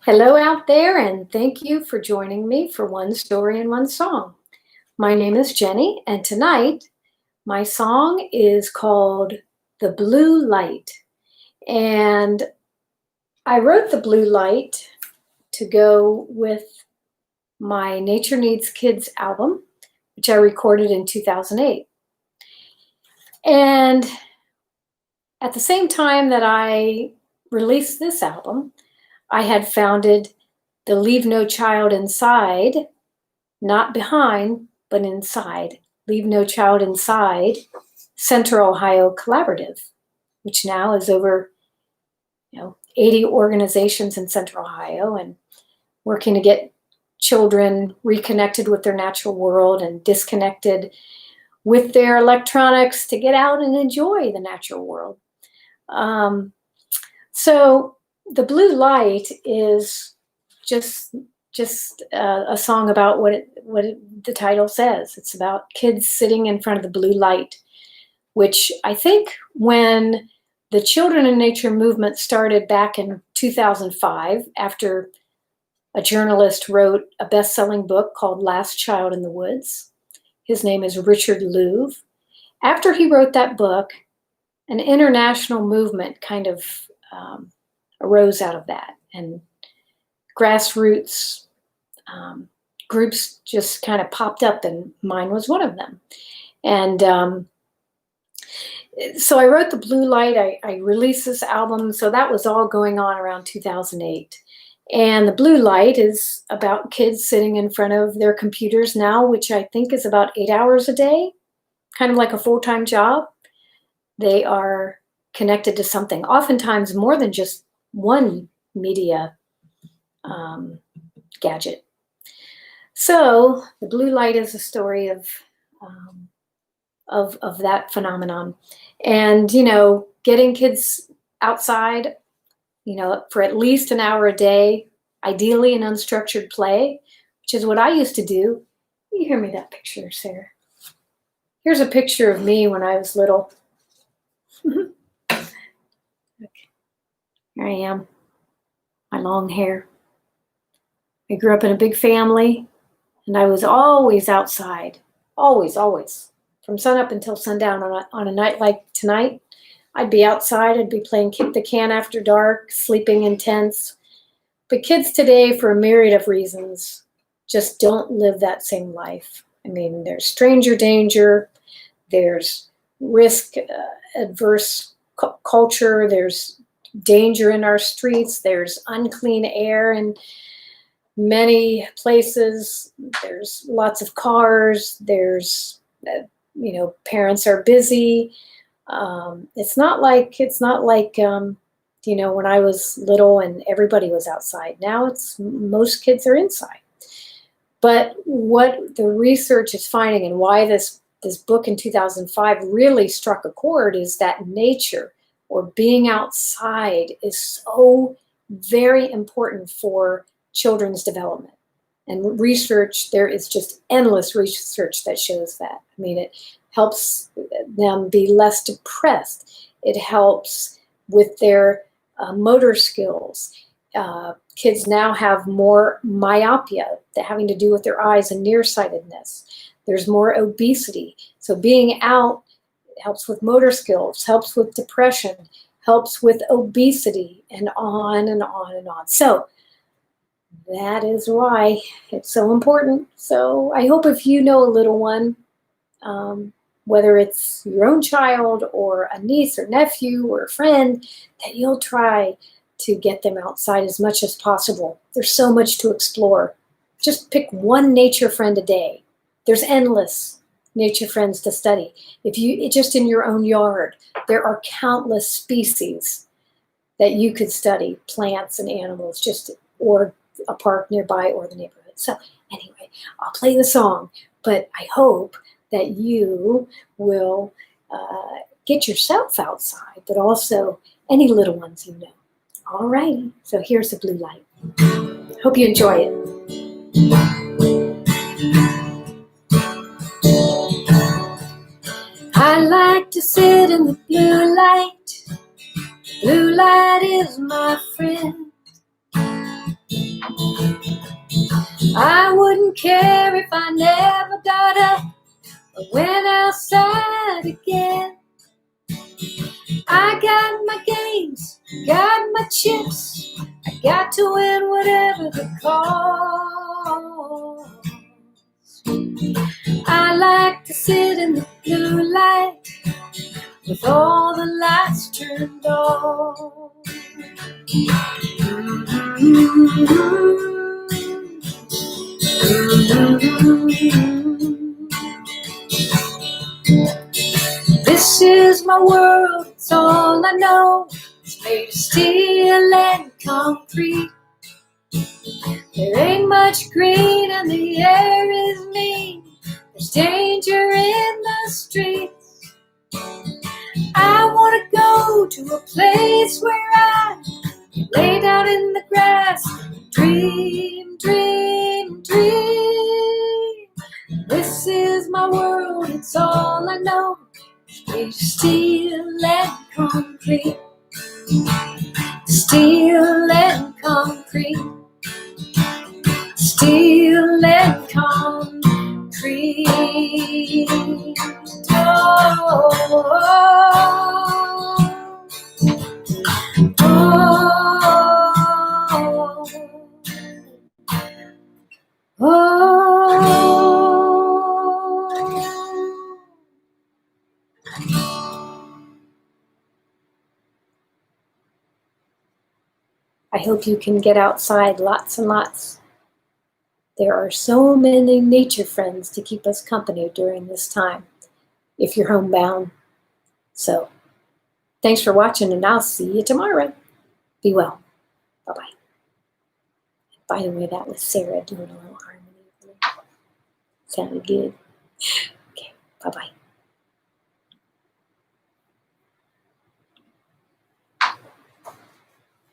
Hello out there, and thank you for joining me for One Story and One Song. My name is Jenny, and tonight my song is called The Blue Light. And I wrote The Blue Light to go with my Nature Needs Kids album, which I recorded in 2008. And at the same time that I released this album, I had founded the Leave No Child Inside, not behind, but inside, Leave No Child Inside Central Ohio Collaborative, which now is over 80 organizations in Central Ohio and working to get children reconnected with their natural world and disconnected with their electronics to get out and enjoy the natural world. So the blue light is just a song about the title says. It's about kids sitting in front of the blue light, which I think when the Children in Nature movement started back in 2005, after a journalist wrote a best-selling book called Last Child in the Woods. His name is Richard Louv. After he wrote that book, an international movement kind of arose out of that, and grassroots groups just kind of popped up, and mine was one of them. And so I wrote The Blue Light. I released this album. So that was all going on around 2008. And The Blue Light is about kids sitting in front of their computers now, which I think is about 8 hours a day, kind of like a full-time job. They are connected to something, oftentimes more than just one media gadget. So The Blue Light is a story of that phenomenon. And, getting kids outside, for at least an hour a day, ideally in unstructured play, which is what I used to do. You hear me that picture, Sarah? Here's a picture of me when I was little. Okay. Here I am, my long hair. I grew up in a big family, and I was always outside, always, from sunup until sundown. On a night like tonight, I'd be outside. I'd be playing kick the can after dark, sleeping in tents. But kids today, for a myriad of reasons, just don't live that same life. I mean, there's stranger danger, there's risk adverse culture, there's danger in our streets, there's unclean air in many places, there's lots of cars, there's parents are busy. It's not like when I was little and everybody was outside. Now most kids are inside. But what the research is finding, and why this book in 2005 really struck a chord, is that nature, or being outside, is so very important for children's development. And research, there is just endless research that shows that. I mean, it helps them be less depressed. It helps with their motor skills. Kids now have more myopia, having to do with their eyes and nearsightedness. There's more obesity. So being out helps with motor skills, helps with depression, helps with obesity, and on and on and on. So that is why it's so important. So I hope if you know a little one, whether it's your own child or a niece or nephew or a friend, that you'll try to get them outside as much as possible. There's so much to explore. Just pick one nature friend a day. There's endless nature friends to study. If you just in your own yard, there are countless species that you could study, plants and animals, or a park nearby or the neighborhood. So anyway, I'll play the song, but I hope that you will get yourself outside, but also any little ones you know. All righty, so here's The Blue Light. Hope you enjoy it. I like to sit in the blue light. Blue light is my friend. I wouldn't care if I never got up or went outside again. I got my games, got my chips. I got to win whatever the cost. I like to sit in the blue light with all the lights turned on. This is my world, it's all I know. It's made of steel and concrete. There ain't much green and the air is mean. There's danger in the streets. I want to go to a place where I can lay down in the grass, dream, dream, dream. This is my world, it's all I know. Made of steel and concrete. Steel and concrete. Steel and concrete. Oh, oh, oh, oh. I hope you can get outside lots and lots. There are so many nature friends to keep us company during this time, if you're homebound. So, thanks for watching, and I'll see you tomorrow. Be well. Bye-bye. By the way, that was Sarah doing a little harmony. Sounded good. Okay, bye-bye.